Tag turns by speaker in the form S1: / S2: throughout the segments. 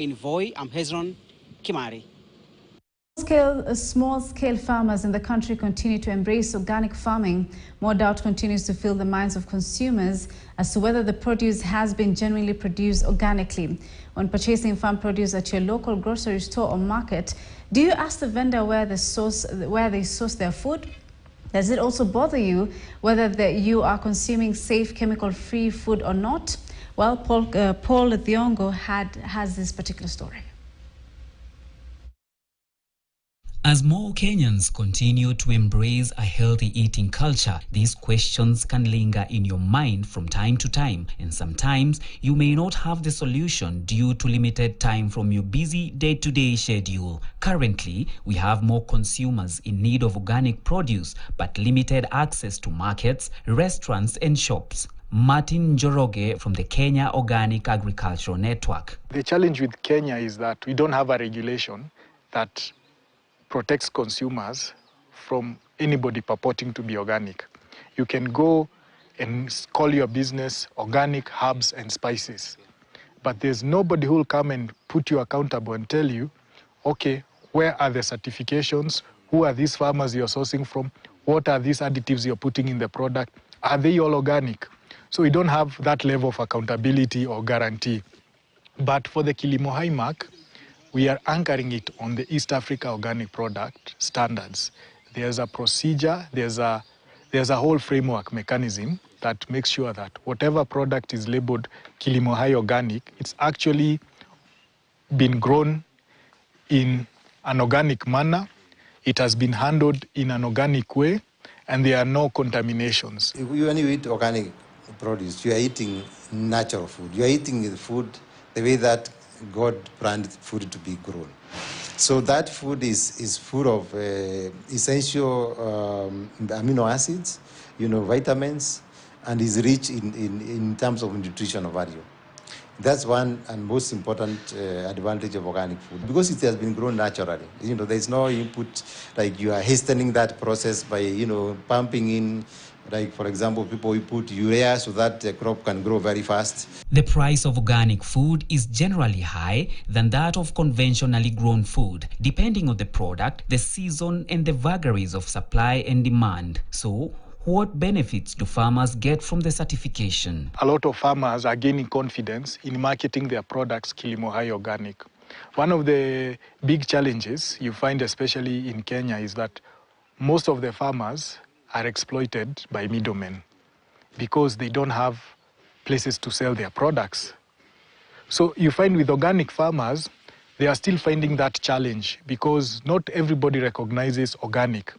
S1: In Voi, I'm Hezron Kimari.
S2: Small-scale farmers in the country continue to embrace organic farming. More doubt continues to fill the minds of consumers as to whether the produce has been genuinely produced organically. When purchasing farm produce at your local grocery store or market, do you ask the vendor where they source their food? Does it also bother you whether you are consuming safe, chemical-free food or not? Well, Paul Thiongo has this particular story.
S3: As more Kenyans continue to embrace a healthy eating culture, these questions can linger in your mind from time to time, and sometimes you may not have the solution due to limited time from your busy day-to-day schedule. Currently, we have more consumers in need of organic produce, but limited access to markets, restaurants, and shops. Martin Njoroge from the Kenya Organic Agricultural Network.
S4: The challenge with Kenya is that we don't have a regulation that protects consumers from anybody purporting to be organic. You can go and call your business organic herbs and spices, but there's nobody who will come and put you accountable and tell you, okay, where are the certifications? Who are these farmers you're sourcing from? What are these additives you're putting in the product? Are they all organic? So we don't have that level of accountability or guarantee. But for the Kilimo Hai mark, we are anchoring it on the East Africa organic product standards. There's a procedure, there's a whole framework mechanism that makes sure that whatever product is labeled Kilimo Hai Organic, it's actually been grown in an organic manner, it has been handled in an organic way, and there are no contaminations.
S5: When you eat organic produce, you are eating natural food. You are eating the food the way that God planned food to be grown. So that food is full of essential amino acids, vitamins, and is rich in terms of nutritional value. That's one and most important advantage of organic food, because it has been grown naturally. There's no input, like you are hastening that process by, pumping in. Like, for example, people will put urea so that the crop can grow very fast.
S3: The price of organic food is generally higher than that of conventionally grown food, depending on the product, the season, and the vagaries of supply and demand. So, what benefits do farmers get from the certification?
S4: A lot of farmers are gaining confidence in marketing their products Kilimo Hai Organic. One of the big challenges you find, especially in Kenya, is that most of the farmers are exploited by middlemen because they don't have places to sell their products. So you find with organic farmers, they are still finding that challenge because not everybody recognizes organic.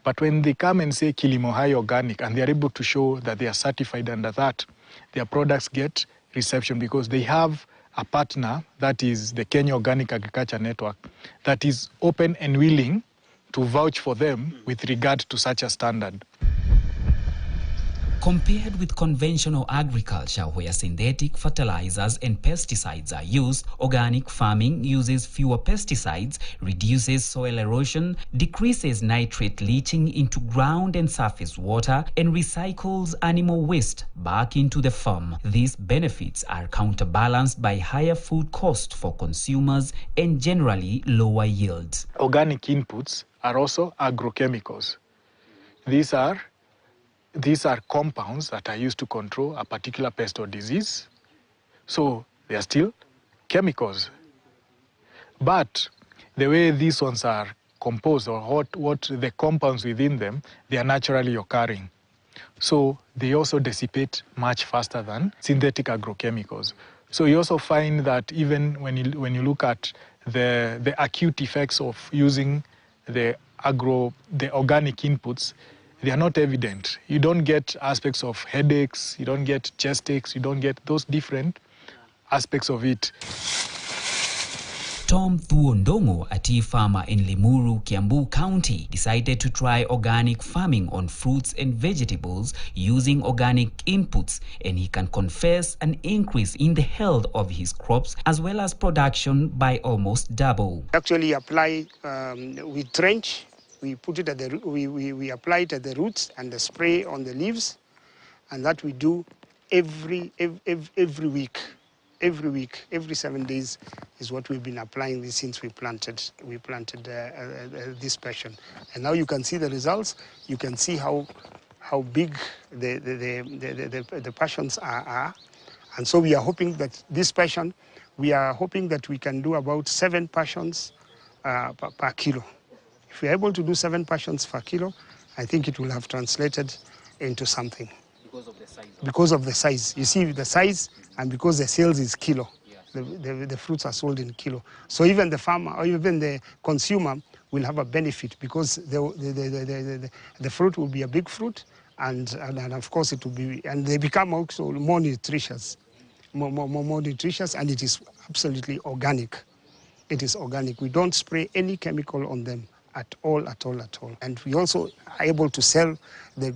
S4: But when they come and say Kilimo Hai Organic and they are able to show that they are certified under that, their products get reception because they have a partner, that is the Kenya Organic Agriculture Network, that is open and willing to vouch for them with regard to such a standard.
S3: Compared with conventional agriculture where synthetic fertilizers and pesticides are used, organic farming uses fewer pesticides, reduces soil erosion, decreases nitrate leaching into ground and surface water, and recycles animal waste back into the farm. These benefits are counterbalanced by higher food costs for consumers and generally lower yields.
S4: Organic inputs are also agrochemicals. These are compounds that are used to control a particular pest or disease. So they are still chemicals. But the way these ones are composed, or what the compounds within them, they are naturally occurring. So they also dissipate much faster than synthetic agrochemicals. So you also find that even when you look at the acute effects of using the organic inputs, they are not evident. You don't get aspects of headaches, you don't get chest aches, you don't get those different aspects of it.
S3: Tom Thuondongo, a tea farmer in Limuru, Kiambu County, decided to try organic farming on fruits and vegetables using organic inputs, and he can confess an increase in the health of his crops as well as production by almost double.
S6: Actually apply, we trench, we put it at the we apply it at the roots and the spray on the leaves, and that we do every week. every week, every 7 days is what we've been applying this since we planted this passion. And now you can see the results. You can see how big the passions are. And so we are hoping that this passion, we are hoping that we can do about 7 passions per kilo. If we are able to do 7 passions per kilo, I think it will have translated into something. Because of the size. You see the size, and because the sales is kilo. The fruits are sold in kilo. So even the farmer or even the consumer will have a benefit, because the fruit will be a big fruit, and of course it will be, and they become also more nutritious, more nutritious, and it is absolutely organic. It is organic. We don't spray any chemical on them at all. And we also are able to sell the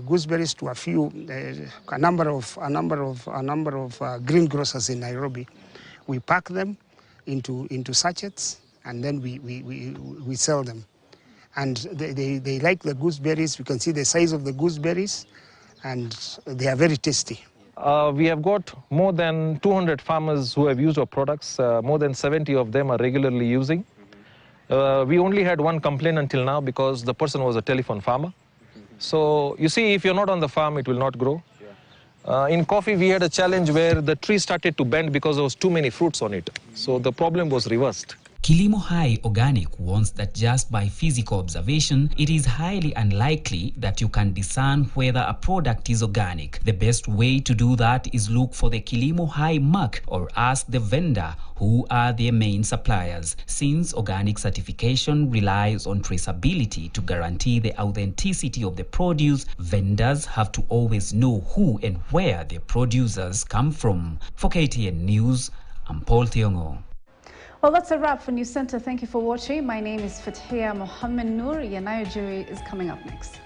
S6: gooseberries to a number of greengrocers in Nairobi. We pack them into sachets, and then we sell them. And they like the gooseberries. You can see the size of the gooseberries, and they are very tasty.
S7: We have got more than 200 farmers who have used our products. More than 70 of them are regularly using. We only had one complaint until now, because the person was a telephone farmer. So you see, if you're not on the farm, it will not grow. In coffee, we had a challenge where the tree started to bend because there was too many fruits on it. So the problem was reversed.
S3: Kilimo Hai Organic warns that just by physical observation, it is highly unlikely that you can discern whether a product is organic. The best way to do that is look for the Kilimo Hai mark or ask the vendor who are their main suppliers. Since organic certification relies on traceability to guarantee the authenticity of the produce, vendors have to always know who and where their producers come from. For KTN News, I'm Paul Tiongo.
S2: Well, that's a wrap for News Center. Thank you for watching. My name is Fathia Mohammed Noor. Yanayo Jury is coming up next.